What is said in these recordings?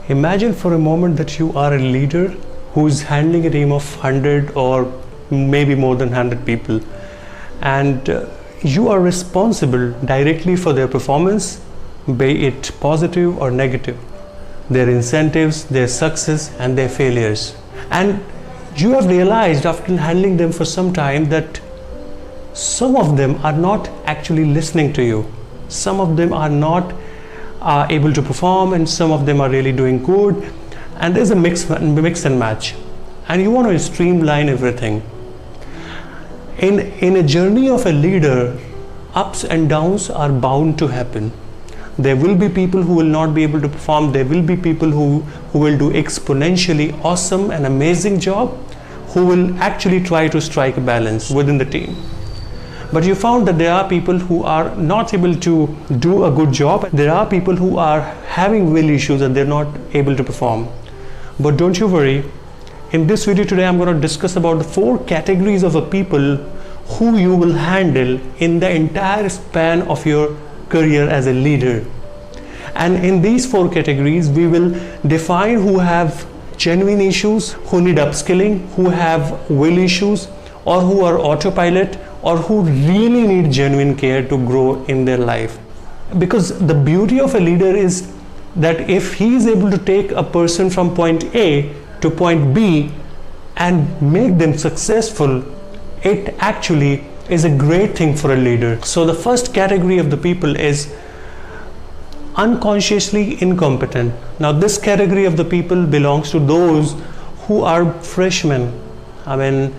Imagine for a moment that you are a leader who is handling a team of 100 or maybe more than 100 people, and you are responsible directly for their performance, be it positive or negative, their incentives, their success and their failures. And you have realized after handling them for some time that some of them are not actually listening to you. Some of them are not able to perform, and some of them are really doing good, and there's a mix and match, and you want to streamline everything. In a journey of a leader, ups and downs are bound to happen. There will be people who will not be able to perform. There will be people who will do exponentially awesome and amazing job, who will actually try to strike a balance within the team. But you found that there are people who are not able to do a good job. There are people who are having will issues and they're not able to perform. But don't you worry. In this video today, I'm going to discuss about the 4 categories of people who you will handle in the entire span of your career as a leader. And in these 4 categories, we will define who have genuine issues, who need upskilling, who have will issues, or who are autopilot, or who really need genuine care to grow in their life. Because the beauty of a leader is that if he is able to take a person from point A to point B and make them successful, it actually is a great thing for a leader. So the first category of the people is unconsciously incompetent. Now this category of the people belongs to those who are freshmen. I mean,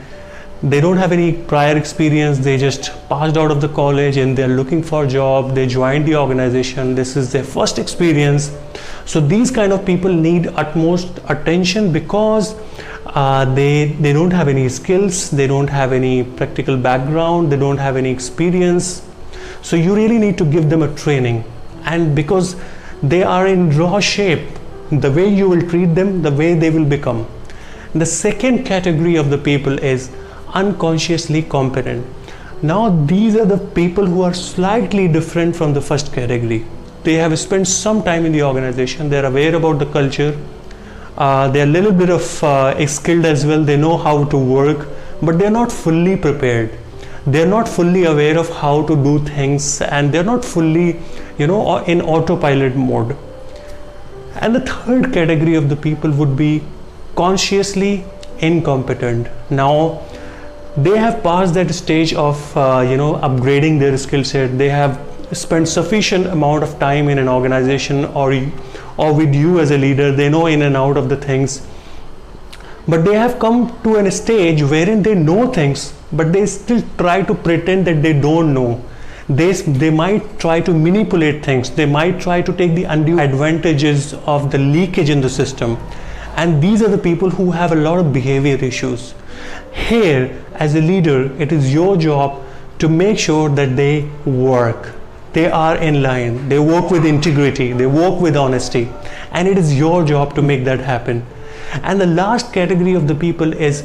they don't have any prior experience. They just passed out of the college and they're looking for a job. They joined the organization. This is their first experience. So these kind of people need utmost attention because they don't have any skills. They don't have any practical background. They don't have any experience. So you really need to give them a training. And because they are in raw shape, the way you will treat them, the way they will become. The second category of the people is unconsciously competent. Now these are the people who are slightly different from the first category. They have spent some time in the organization. They're aware about the culture. They're a little bit of skilled as well. They know how to work, but they're not fully prepared. They're not fully aware of how to do things, and they're not fully, in autopilot mode. And the third category of the people would be consciously incompetent. Now they have passed that stage of upgrading their skill set. They have spent sufficient amount of time in an organization or with you as a leader. They know in and out of the things, but they have come to a stage wherein they know things, but they still try to pretend that they don't know. They might try to manipulate things. They might try to take the undue advantages of the leakage in the system. And these are the people who have a lot of behavior issues. Here, as a leader, it is your job to make sure that they work. They are in line. They work with integrity. They work with honesty. And it is your job to make that happen. And the last category of the people is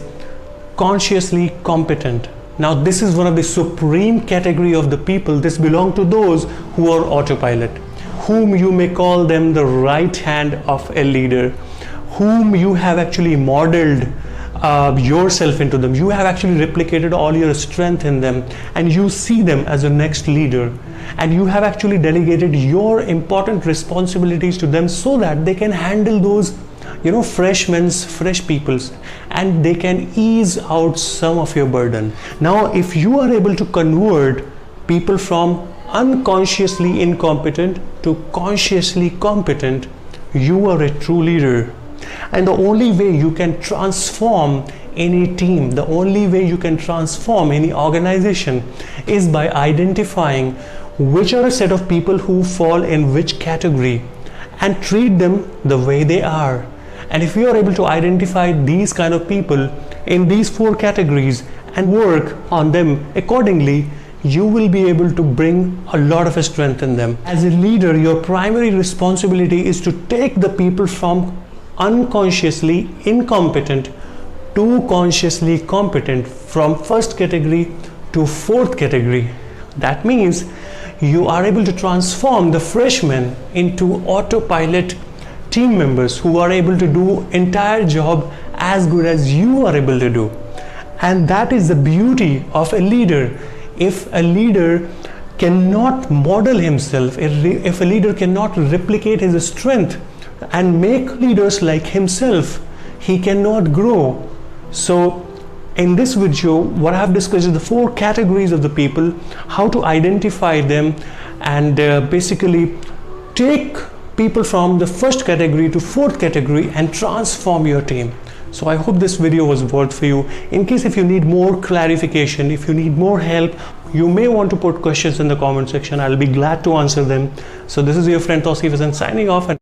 consciously competent. Now this is one of the supreme category of the people. This belongs to those who are autopilot, whom you may call them the right hand of a leader, whom you have actually modeled yourself into them. You have actually replicated all your strength in them, and you see them as a next leader, and you have actually delegated your important responsibilities to them so that they can handle those fresh peoples, and they can ease out some of your burden. Now if you are able to convert people from unconsciously incompetent to consciously competent, you are a true leader. And the only way you can transform any team, the only way you can transform any organization is by identifying which are a set of people who fall in which category and treat them the way they are. And if you are able to identify these kind of people in these 4 categories and work on them accordingly, you will be able to bring a lot of strength in them. As a leader, your primary responsibility is to take the people from unconsciously incompetent to consciously competent, from first category to 4th category. That means you are able to transform the freshman into autopilot team members who are able to do entire job as good as you are able to do. And that is the beauty of a leader. If a leader cannot model himself, if a leader cannot replicate his strength and make leaders like himself, he cannot grow. So in this video, what I have discussed is the 4 categories of the people, how to identify them, and basically take people from the first category to 4th category and transform your team. So I hope this video was worth for you. In case if you need more clarification, if you need more help, you may want to put questions in the comment section. I'll be glad to answer them. So this is your friend Tausif Hasan signing off.